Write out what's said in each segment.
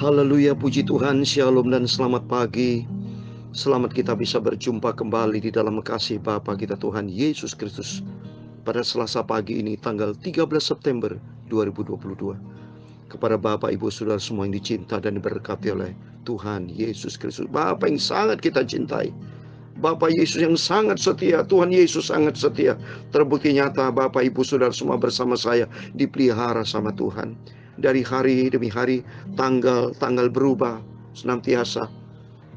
Haleluya, puji Tuhan, shalom dan selamat pagi. Selamat kita bisa berjumpa kembali di dalam kasih Bapa kita Tuhan Yesus Kristus pada Selasa pagi ini tanggal 13 September 2022. Kepada Bapak, Ibu, Saudara semua yang dicinta dan diberkati oleh Tuhan Yesus Kristus, Bapa yang sangat kita cintai, Bapak Yesus yang sangat setia, Tuhan Yesus sangat setia. Terbukti nyata Bapak, Ibu, Saudara semua bersama saya dipelihara sama Tuhan. Dari hari demi hari, tanggal berubah, senantiasa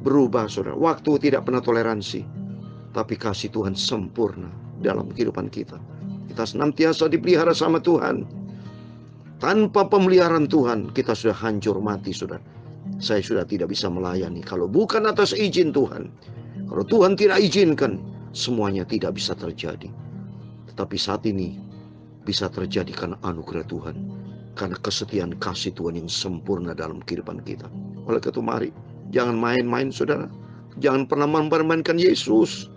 berubah, saudara. Waktu tidak pernah toleransi, tapi kasih Tuhan sempurna dalam kehidupan kita. Kita senantiasa dipelihara sama Tuhan. Tanpa pemeliharaan Tuhan, kita sudah hancur mati, saudara. Saya sudah tidak bisa melayani kalau bukan atas izin Tuhan. Kalau Tuhan tidak izinkan, semuanya tidak bisa terjadi. Tetapi saat ini bisa terjadi karena anugerah Tuhan, karena kesetiaan kasih Tuhan yang sempurna dalam kehidupan kita. Oleh karena itu mari, jangan main-main, saudara. Jangan pernah mempermainkan Yesus.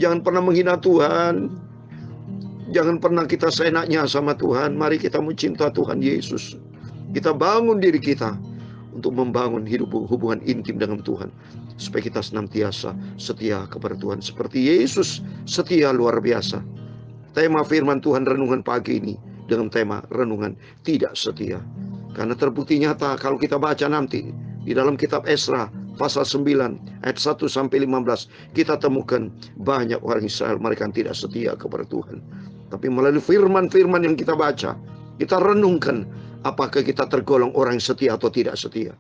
Jangan pernah menghina Tuhan. Jangan pernah kita seenaknya sama Tuhan. Mari kita mencinta Tuhan Yesus. Kita bangun diri kita untuk membangun hubungan intim dengan Tuhan, supaya kita senantiasa setia kepada Tuhan seperti Yesus setia luar biasa. Tema firman Tuhan renungan pagi ini dengan tema renungan tidak setia. Karena terbukti nyata kalau kita baca nanti di dalam kitab Esra pasal 9 ayat 1 sampai 15, kita temukan banyak orang Israel mereka yang tidak setia kepada Tuhan. Tapi melalui firman-firman yang kita baca, kita renungkan apakah kita tergolong orang yang setia atau tidak setia.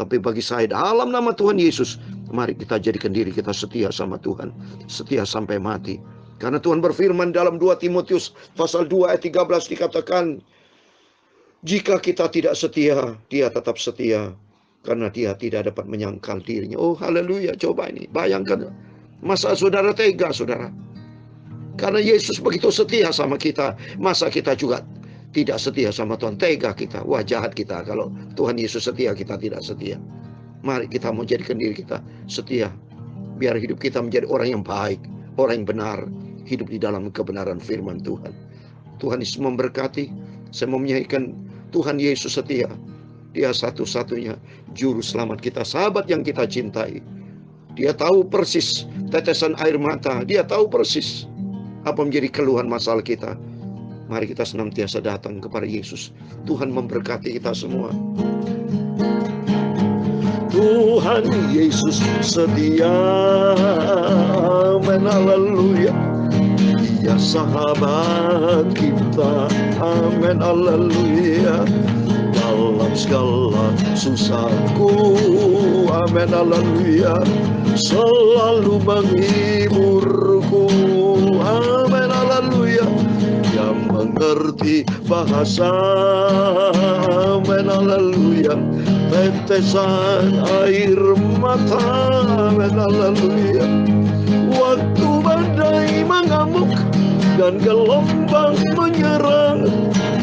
Tapi bagi saya, dalam nama Tuhan Yesus, mari kita jadikan diri kita setia sama Tuhan, setia sampai mati. Karena Tuhan berfirman dalam 2 Timotius pasal 2 ayat 13 dikatakan, jika kita tidak setia, dia tetap setia, karena dia tidak dapat menyangkal dirinya. Oh haleluya, coba ini, bayangkan, masa saudara tega, saudara? Karena Yesus begitu setia sama kita, masa kita juga tidak setia sama Tuhan? Tega kita, wah jahat kita kalau Tuhan Yesus setia, kita tidak setia. Mari kita mau jadikan diri kita setia, biar hidup kita menjadi orang yang baik, orang yang benar, hidup di dalam kebenaran firman Tuhan. Tuhan Yesus memberkati. Saya mau menyanyikan Tuhan Yesus setia. Dia satu-satunya juru selamat kita, sahabat yang kita cintai. Dia tahu persis tetesan air mata, dia tahu persis apa menjadi keluhan masalah kita. Mari kita senantiasa datang kepada Yesus. Tuhan memberkati kita semua. Tuhan Yesus setia, amin, haleluya. Dia sahabat kita, amin, haleluya. Dalam segala susahku, amin, haleluya. Selalu menghiburku, amin, haleluya. Yang mengerti bahasa, amin, haleluya. Tetesan air mata, amin, haleluya. Waktu badai mengamuk dan gelombang menyerang,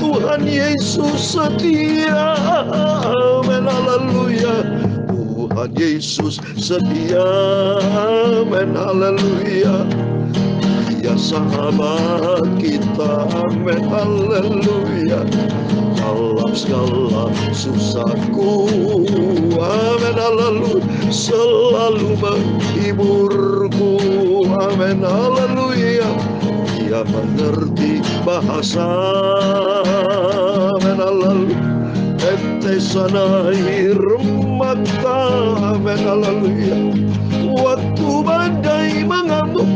Tuhan Yesus setia, amin, haleluya. Tuhan Yesus setia, amin, haleluya. Dia sahabat kita, amin, haleluya. Dalam segala susahku, amin, haleluya. Selalu menghiburku, amin, haleluya. Dia mengerti bahasa, amin, haleluya. Tetesan air mata, amin, haleluya. Waktu badai mengamuk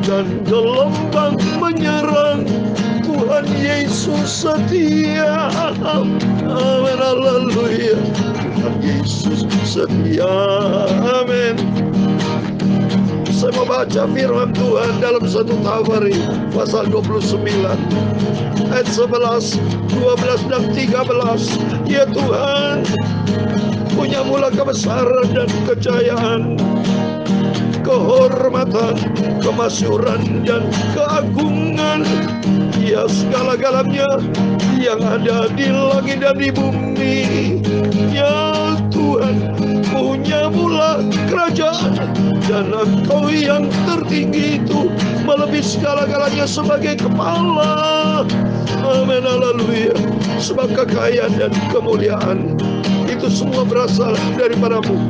dan gelombang menyerang, Tuhan Yesus setia, amin, haleluya. Tuhan Yesus setia, amin. Saya mau baca firman Tuhan dalam 1 Tawari pasal 29 ayat 11, 12 dan 13. Ya Tuhan, punya mula kebesaran dan kejayaan, kehormatan, kemasyuran dan keagungan. Ya segala-galanya yang ada di langit dan di bumi. Ya Tuhan, punya mula kerajaan, dan Engkau yang tertinggi itu melebihi segala-galanya sebagai kepala. Amin, haleluya. Sebab kekayaan dan kemuliaan itu itu semua berasal daripadamu.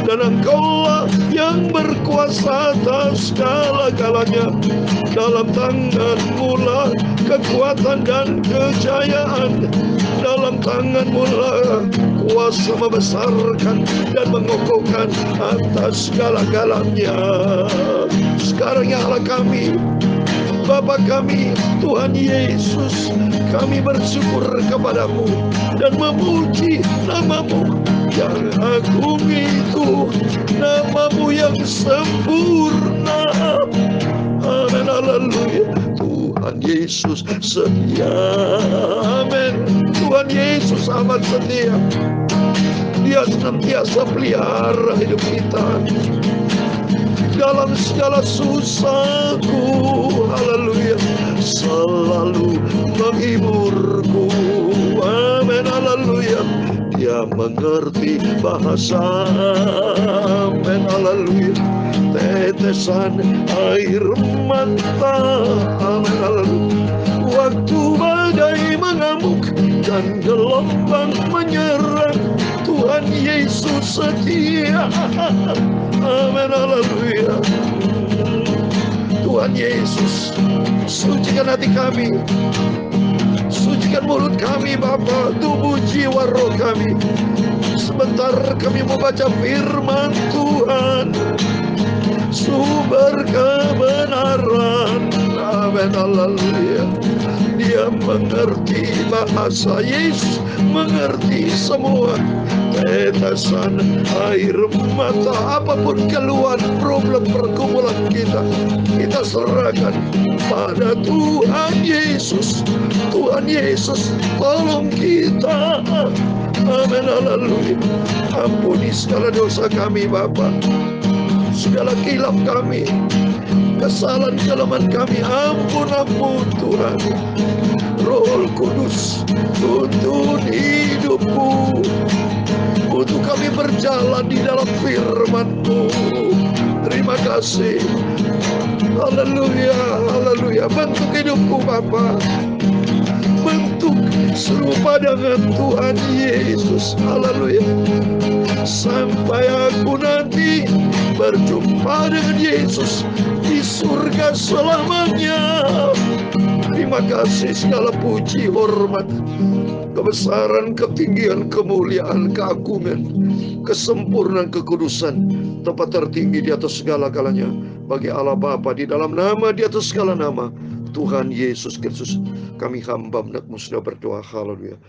Dan Engkaulah yang berkuasa atas segala-galanya. Dalam tangan-Mu lah kekuatan dan kejayaan. Dalam tangan-Mu lah kuasa membesarkan dan mengokohkan atas segala-galanya. Sekarang ya Allah kami, Bapa kami, Tuhan Yesus, kami bersyukur kepadamu dan memuji nama-Mu yang agung itu, nama-Mu yang sempurna. Amin, haleluya. Tuhan Yesus setia. Amin. Tuhan Yesus amat setia. Dia senantiasa pelihara hidup kita dalam segala susahku. Haleluya. Selalu menghiburku. Amin, haleluya. Dia mengerti bahasa. Amin, haleluya. Tetesan air mata. Amin, haleluya. Waktu badai mengamuk dan gelombang menyerang, Tuhan Yesus setia. Amin, haleluya. Tuhan Yesus, sucikan hati kami, sucikan mulut kami Bapa, tubuh jiwa roh kami. Sebentar kami mau baca firman Tuhan, sumber kebenaran. Amin, haleluya. Dia mengerti bahasa, Yesus mengerti semua. Tetesan air mata, apapun keluhan, problem, pergumulan kita, kita serahkan pada Tuhan Yesus. Tuhan Yesus tolong kita. Amin, haleluya. Ampuni segala dosa kami Bapa, segala kilap kami, kesalahan kelemahan kami. Ampun Tuhan. Roh Kudus, tuntun hidupku untuk kami berjalan di dalam firman-Mu. Terima kasih. Haleluya, haleluya. Bentuk hidupku Bapa, bentuk serupa dengan Tuhan Yesus. Haleluya. Sampai aku nanti berjumpa dengan Yesus di surga selamanya. Terima kasih, segala puji, hormat, kebesaran, ketinggian, kemuliaan, keagungan, kesempurnaan, kekudusan, tempat tertinggi di atas segala-galanya bagi Allah Bapa, di dalam nama, di atas segala nama, Tuhan Yesus Kristus. Kami hamba anak-Mu sudah berdoa. Haleluya.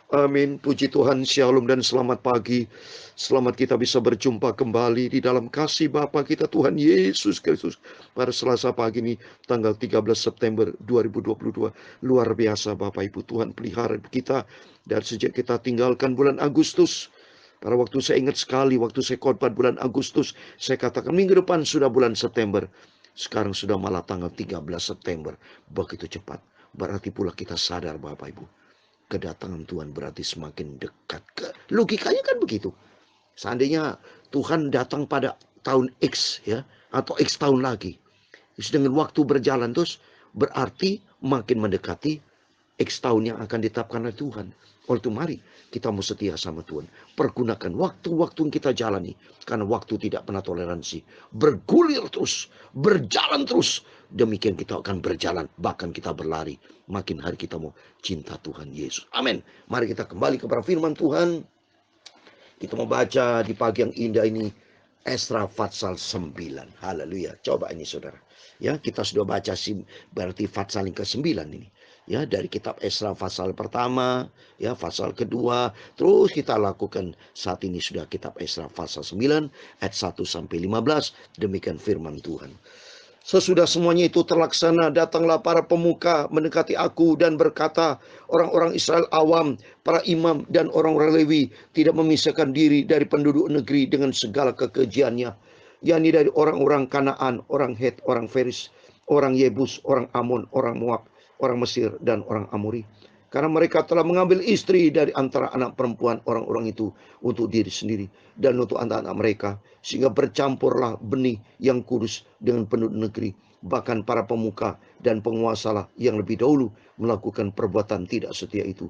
Amin. Puji Tuhan, shalom dan selamat pagi. Selamat kita bisa berjumpa kembali di dalam kasih Bapa kita Tuhan Yesus Kristus pada Selasa pagi ini tanggal 13 September 2022. Luar biasa Bapak Ibu, Tuhan pelihara kita dari sejak kita tinggalkan bulan Agustus. Pada waktu saya ingat sekali, waktu saya khotbah bulan Agustus, saya katakan minggu depan sudah bulan September. Sekarang sudah malah tanggal 13 September. Begitu cepat. Berarti pula kita sadar Bapak Ibu, kedatangan Tuhan berarti semakin dekat. Logikanya kan begitu. Seandainya Tuhan datang pada tahun X ya, atau X tahun lagi, dengan waktu berjalan terus, berarti makin mendekati X tahun yang akan ditetapkan oleh Tuhan. Oleh itu mari kita mau setia sama Tuhan. Pergunakan waktu-waktu yang kita jalani, karena waktu tidak pernah toleransi. Bergulir terus, berjalan terus. Demikian kita akan berjalan, bahkan kita berlari. Makin hari kita mau cinta Tuhan Yesus. Amin. Mari kita kembali kepada firman Tuhan. Kita mau baca di pagi yang indah ini Esra Fatsal 9. Haleluya. Coba ini saudara. Ya, kita sudah baca berarti Fatsal yang ke-9 ini. Ya, dari kitab Esra Fatsal pertama, ya, Fatsal kedua, terus kita lakukan saat ini sudah kitab Esra Fatsal 9 ayat 1 sampai 15. Demikian firman Tuhan. Sesudah semuanya itu terlaksana, datanglah para pemuka mendekati aku dan berkata, orang-orang Israel awam, para imam dan orang-orang Lewi tidak memisahkan diri dari penduduk negeri dengan segala kekejiannya, yakni dari orang-orang Kanaan, orang Het, orang Feris, orang Yebus, orang Amon, orang Moab, orang Mesir, dan orang Amori. Karena mereka telah mengambil istri dari antara anak perempuan orang-orang itu untuk diri sendiri dan untuk anak-anak mereka, sehingga bercampurlah benih yang kudus dengan penduduk negeri. Bahkan para pemuka dan penguasalah yang lebih dahulu melakukan perbuatan tidak setia itu.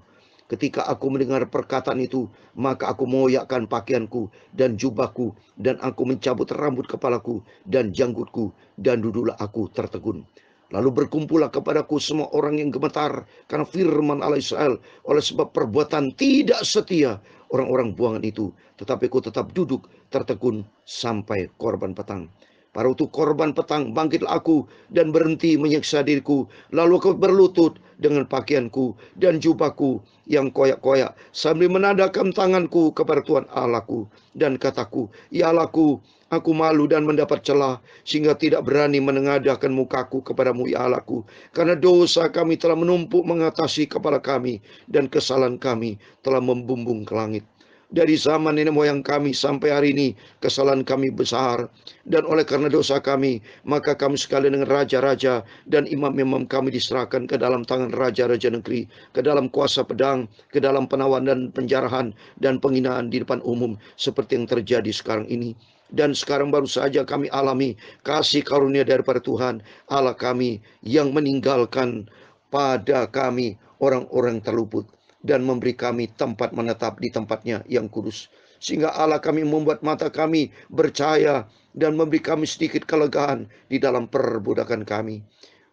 Ketika aku mendengar perkataan itu, maka aku mengoyakkan pakaianku dan jubahku, dan aku mencabut rambut kepalaku dan janggutku, dan duduklah aku tertegun. Lalu berkumpullah kepadaku semua orang yang gemetar karena firman Allah Israel, oleh sebab perbuatan tidak setia orang-orang buangan itu. Tetapi aku tetap duduk tertegun sampai korban petang. Pada waktu korban petang, bangkitlah aku dan berhenti menyiksa diriku. Lalu aku berlutut dengan pakaianku dan jubahku yang koyak-koyak, sambil menadahkan tanganku kepada Tuhan Allahku, dan kataku, ya Allahku, aku malu dan mendapat celah, sehingga tidak berani menengadahkan mukaku kepadamu, ya Allahku, karena dosa kami telah menumpuk mengatasi kepala kami, dan kesalahan kami telah membumbung ke langit. Dari zaman nenek moyang kami sampai hari ini, kesalahan kami besar. Dan oleh karena dosa kami, maka kami sekalian dengan raja-raja dan imam-imam kami diserahkan ke dalam tangan raja-raja negeri, ke dalam kuasa pedang, ke dalam penawan dan penjarahan dan penghinaan di depan umum, seperti yang terjadi sekarang ini. Dan sekarang baru saja kami alami kasih karunia daripada Tuhan Allah kami, yang meninggalkan pada kami orang-orang terluput, dan memberi kami tempat menetap di tempatnya yang kudus. Sehingga Allah kami membuat mata kami bercahaya dan memberi kami sedikit kelegaan di dalam perbudakan kami.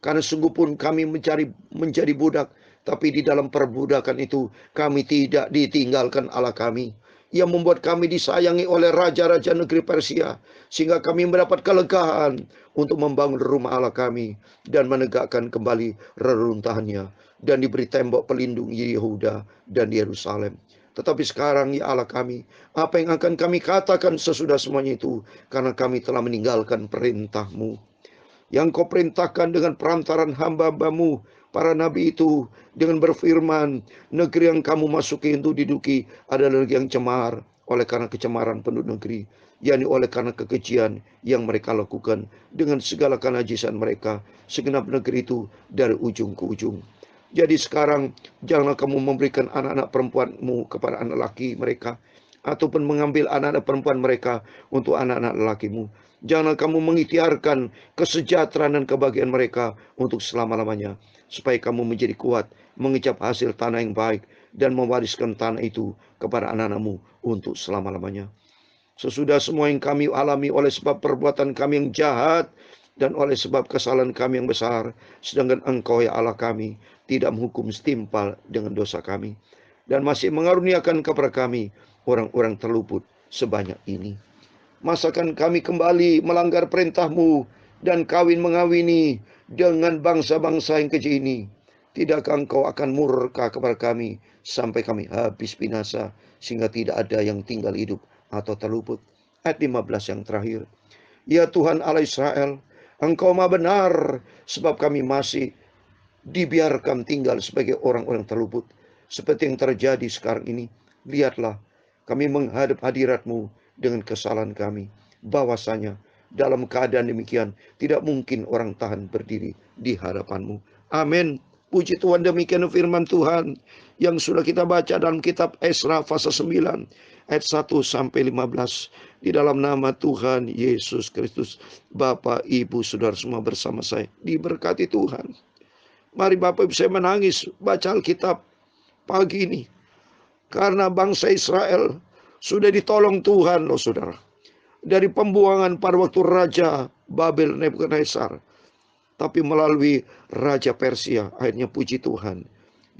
Karena sungguh pun kami menjadi budak, tapi di dalam perbudakan itu kami tidak ditinggalkan Allah kami, yang membuat kami disayangi oleh raja-raja negeri Persia, sehingga kami mendapat kelegaan untuk membangun rumah Allah kami dan menegakkan kembali reruntuhannya, dan diberi tembok pelindung Yehuda dan Yerusalem. Tetapi sekarang, ya Allah kami, apa yang akan kami katakan sesudah semuanya itu? Karena kami telah meninggalkan perintah-Mu yang Kau perintahkan dengan perantaran hamba-Hamba-Mu, para nabi itu, dengan berfirman, negeri yang kamu masuki untuk diduduki adalah negeri yang cemar, oleh karena kecemaran penduduk negeri, yakni oleh karena kekejian yang mereka lakukan dengan segala kenajisan mereka, segenap negeri itu dari ujung ke ujung. Jadi sekarang, janganlah kamu memberikan anak-anak perempuanmu kepada anak laki mereka, ataupun mengambil anak-anak perempuan mereka untuk anak-anak lelakimu. Janganlah kamu mengikhtiarkan kesejahteraan dan kebahagiaan mereka untuk selama-lamanya, supaya kamu menjadi kuat, mengecap hasil tanah yang baik, dan mewariskan tanah itu kepada anak-anakmu untuk selama-lamanya. Sesudah semua yang kami alami oleh sebab perbuatan kami yang jahat, dan oleh sebab kesalahan kami yang besar, sedangkan Engkau, ya Allah kami, tidak menghukum setimpal dengan dosa kami, dan masih mengaruniakan kepada kami orang-orang terluput sebanyak ini. Masakan kami kembali melanggar perintah-Mu dan kawin mengawini dengan bangsa-bangsa yang keji ini? Tidakkah Engkau akan murka kepada kami sampai kami habis binasa, sehingga tidak ada yang tinggal hidup atau terluput? Ayat 15 yang terakhir. Ya Tuhan Allah Israel, Engkau maha benar, sebab kami masih dibiarkan tinggal sebagai orang-orang terluput, seperti yang terjadi sekarang ini. Lihatlah, kami menghadap hadirat-Mu dengan kesalahan kami, bahwasanya dalam keadaan demikian tidak mungkin orang tahan berdiri di hadapan-Mu. Amin. Puji Tuhan, demikian firman Tuhan yang sudah kita baca dalam kitab Esra pasal 9 ayat 1 sampai 15. Di dalam nama Tuhan Yesus Kristus, Bapak, Ibu, Saudara semua bersama saya diberkati Tuhan. Mari Bapak Ibu saya menangis baca Alkitab pagi ini, karena bangsa Israel sudah ditolong Tuhan loh saudara, dari pembuangan pada waktu Raja Babel Nebukadnezar. Tapi melalui Raja Persia, akhirnya puji Tuhan,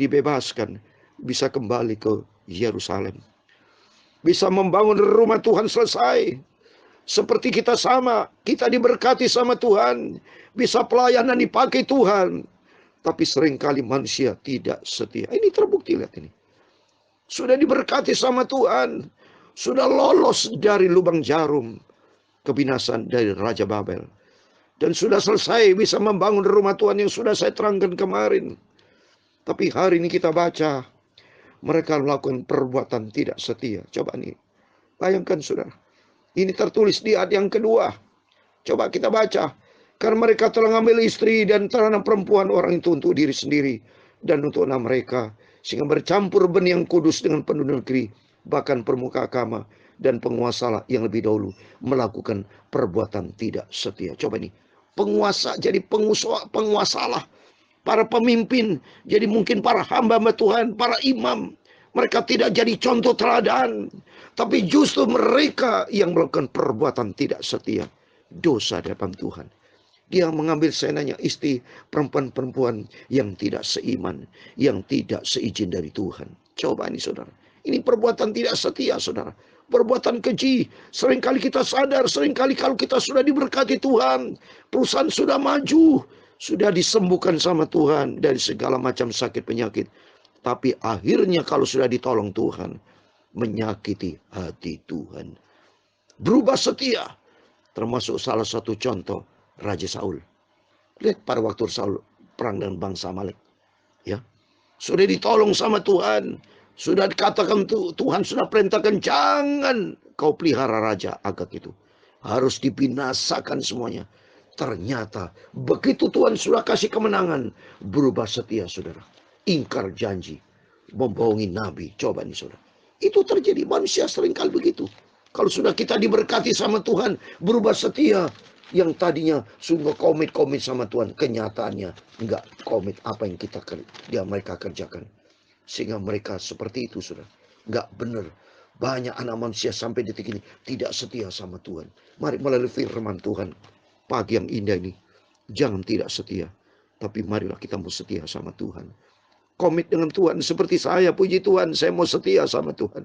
dibebaskan, bisa kembali ke Yerusalem, bisa membangun rumah Tuhan selesai. Seperti kita sama, kita diberkati sama Tuhan, bisa pelayanan dipakai Tuhan. Tapi seringkali manusia tidak setia. Ini terbukti, lihat ini. Sudah diberkati sama Tuhan, sudah lolos dari lubang jarum kebinasan dari Raja Babel, dan sudah selesai bisa membangun rumah Tuhan yang sudah saya terangkan kemarin. Tapi hari ini kita baca, mereka melakukan perbuatan tidak setia. Coba nih, bayangkan saudara. Ini tertulis di ayat yang kedua. Coba kita baca. Karena mereka telah mengambil istri dan anak perempuan orang itu untuk diri sendiri dan untuk anak mereka, sehingga bercampur benih yang kudus dengan penduduk negeri, bahkan pemuka agama dan penguasa yang lebih dahulu melakukan perbuatan tidak setia. Coba nih, penguasa jadi penguasa lah, para pemimpin jadi mungkin para hamba Tuhan, para imam Mereka tidak jadi contoh teladan, tapi justru mereka yang melakukan perbuatan tidak setia, dosa di hadapan Tuhan. Dia mengambil senanya istri perempuan-perempuan yang tidak seiman, yang tidak seizin dari Tuhan. Coba ini saudara, ini perbuatan tidak setia saudara. Perbuatan keji. Seringkali kita sadar, seringkali kalau kita sudah diberkati Tuhan, perusahaan sudah maju, sudah disembuhkan sama Tuhan dari segala macam sakit penyakit. Tapi akhirnya kalau sudah ditolong Tuhan, menyakiti hati Tuhan. Berubah setia. Termasuk salah satu contoh Raja Saul. Lihat pada waktu Saul perang dengan bangsa Amalek. Ya. Sudah ditolong sama Tuhan. Sudah dikatakan Tuhan sudah perintahkan jangan kau pelihara Raja Agag itu. Harus dibinasakan semuanya. Ternyata begitu Tuhan sudah kasih kemenangan, berubah setia saudara. Ingkar janji. Membohongi Nabi. Coba nih saudara. Itu terjadi, manusia seringkali begitu. Kalau sudah kita diberkati sama Tuhan, berubah setia. Yang tadinya sungguh komit sama Tuhan, kenyataannya enggak komit apa yang mereka kerjakan. Sehingga mereka seperti itu sudah. Enggak benar. Banyak anak manusia sampai detik ini tidak setia sama Tuhan. Mari melalui firman Tuhan pagi yang indah ini, jangan tidak setia, tapi marilah kita mau setia sama Tuhan. Komit dengan Tuhan seperti saya, puji Tuhan, saya mau setia sama Tuhan.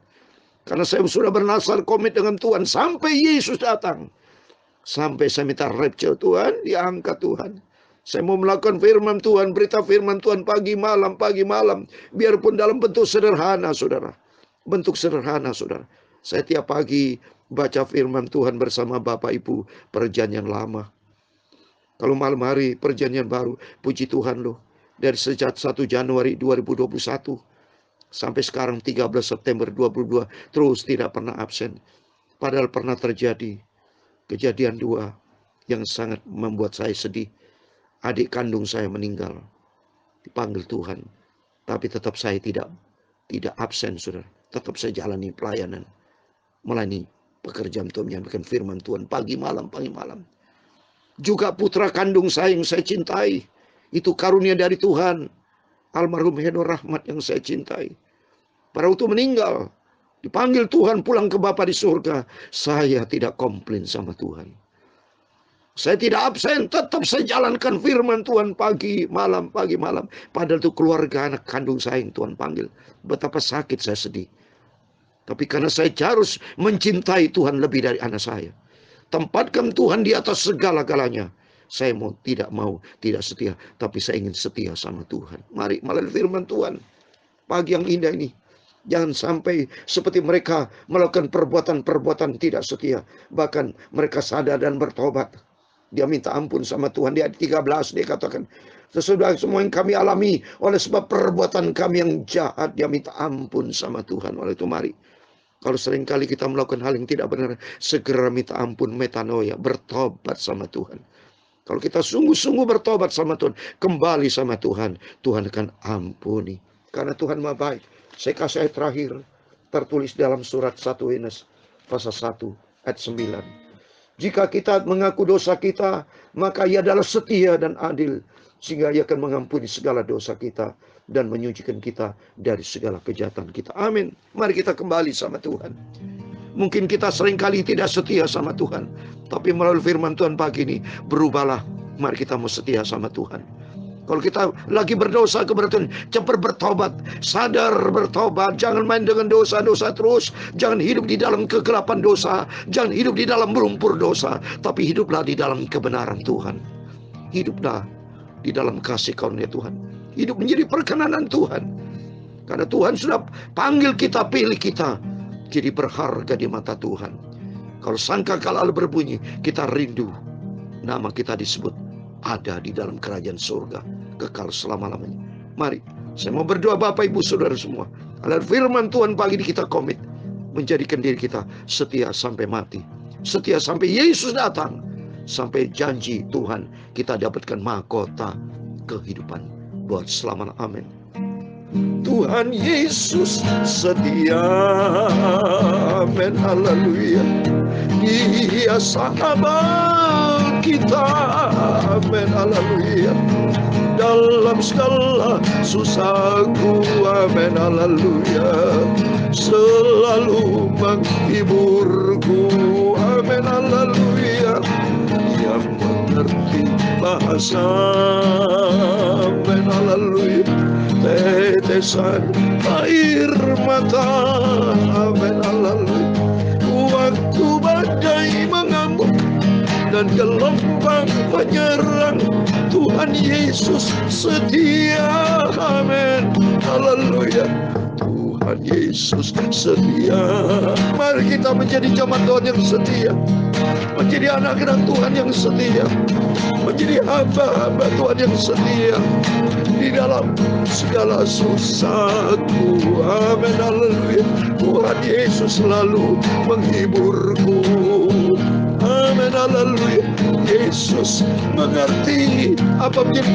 Karena saya sudah bernasar komit dengan Tuhan sampai Yesus datang. Sampai saya minta rapture Tuhan, diangkat Tuhan. Saya mau melakukan firman Tuhan, berita firman Tuhan pagi malam. Biarpun dalam bentuk sederhana saudara. Bentuk sederhana saudara. Saya tiap pagi baca firman Tuhan bersama Bapak Ibu perjanjian lama. Kalau malam hari perjanjian baru, puji Tuhan loh. Dari sejak 1 Januari 2021 sampai sekarang 13 September 2022 terus tidak pernah absen. Padahal pernah terjadi kejadian 2 yang sangat membuat saya sedih. Adik kandung saya meninggal. Dipanggil Tuhan. Tapi tetap saya tidak absen saudara. Tetap saya jalani pelayanan. Melayani pekerjaan Tuhan, menyampaikan firman Tuhan pagi malam. Juga putra kandung saya yang saya cintai. Itu karunia dari Tuhan. Almarhum Hedo Rahmat yang saya cintai. Pada waktu meninggal, dipanggil Tuhan pulang ke Bapa di surga. Saya tidak komplain sama Tuhan. Saya tidak absen, tetap saya jalankan firman Tuhan pagi malam. Padahal itu keluarga anak kandung saya yang Tuhan panggil. Betapa sakit saya sedih. Tapi karena saya harus mencintai Tuhan lebih dari anak saya. Tempatkan Tuhan di atas segala-galanya. Saya tidak setia. Tapi saya ingin setia sama Tuhan. Mari melalui firman Tuhan pagi yang indah ini. Jangan sampai seperti mereka melakukan perbuatan-perbuatan tidak setia. Bahkan mereka sadar dan bertobat. Dia minta ampun sama Tuhan. Di ayat 13 dia katakan, sesudah semua yang kami alami oleh sebab perbuatan kami yang jahat, dia minta ampun sama Tuhan. Oleh itu mari, kalau seringkali kita melakukan hal yang tidak benar, segera minta ampun, metanoia, bertobat sama Tuhan. Kalau kita sungguh-sungguh bertobat sama Tuhan, kembali sama Tuhan, Tuhan akan ampuni. Karena Tuhan Maha baik. Saya kasih ayat terakhir, tertulis dalam surat 1 Yohanes pasal 1 ayat 9. Jika kita mengaku dosa kita, maka Ia adalah setia dan adil, sehingga Ia akan mengampuni segala dosa kita dan menyucikan kita dari segala kejahatan kita. Amin. Mari kita kembali sama Tuhan. Mungkin kita seringkali tidak setia sama Tuhan, tapi melalui firman Tuhan pagi ini, berubahlah. Mari kita mau setia sama Tuhan. Kalau kita lagi berdosa kepada Tuhan, cepat bertobat, sadar bertobat, jangan main dengan dosa-dosa terus, jangan hidup di dalam kegelapan dosa, jangan hidup di dalam lumpur dosa, tapi hiduplah di dalam kebenaran Tuhan. Hiduplah di dalam kasih karunia Tuhan. Hidup menjadi perkenanan Tuhan. Karena Tuhan sudah panggil kita, pilih kita jadi berharga di mata Tuhan. Kalau sangkakala berbunyi, kita rindu, nama kita disebut ada di dalam kerajaan surga kekal selama-lamanya. Mari, saya mau berdoa Bapak Ibu Saudara semua. Agar firman Tuhan pagi ini kita komit menjadikan diri kita setia sampai mati, setia sampai Yesus datang, sampai janji Tuhan kita dapatkan mahkota kehidupan buat selamanya. Amin. Tuhan Yesus setia, amin, haleluya. Dia sahabat kita, amin, haleluya. dalam segala susahku. Amin, haleluya. Selalu menghiburku. Amin, haleluya. Yang mengerti bahasa. Amin, haleluya. Tetesan air mata. Amin, haleluya. Waktu badai mengamuk dan gelombang menyerang, Tuhan Yesus setia. Amin, haleluya. Tuhan Yesus setia. Mari kita menjadi jemaat Tuhan yang setia, menjadi anak-anak Tuhan yang setia, menjadi hamba-hamba Tuhan yang setia di dalam segala susahku. Amin, haleluya. Tuhan Yesus selalu menghiburku. Amin, haleluya. Yesus mengerti apa menjadi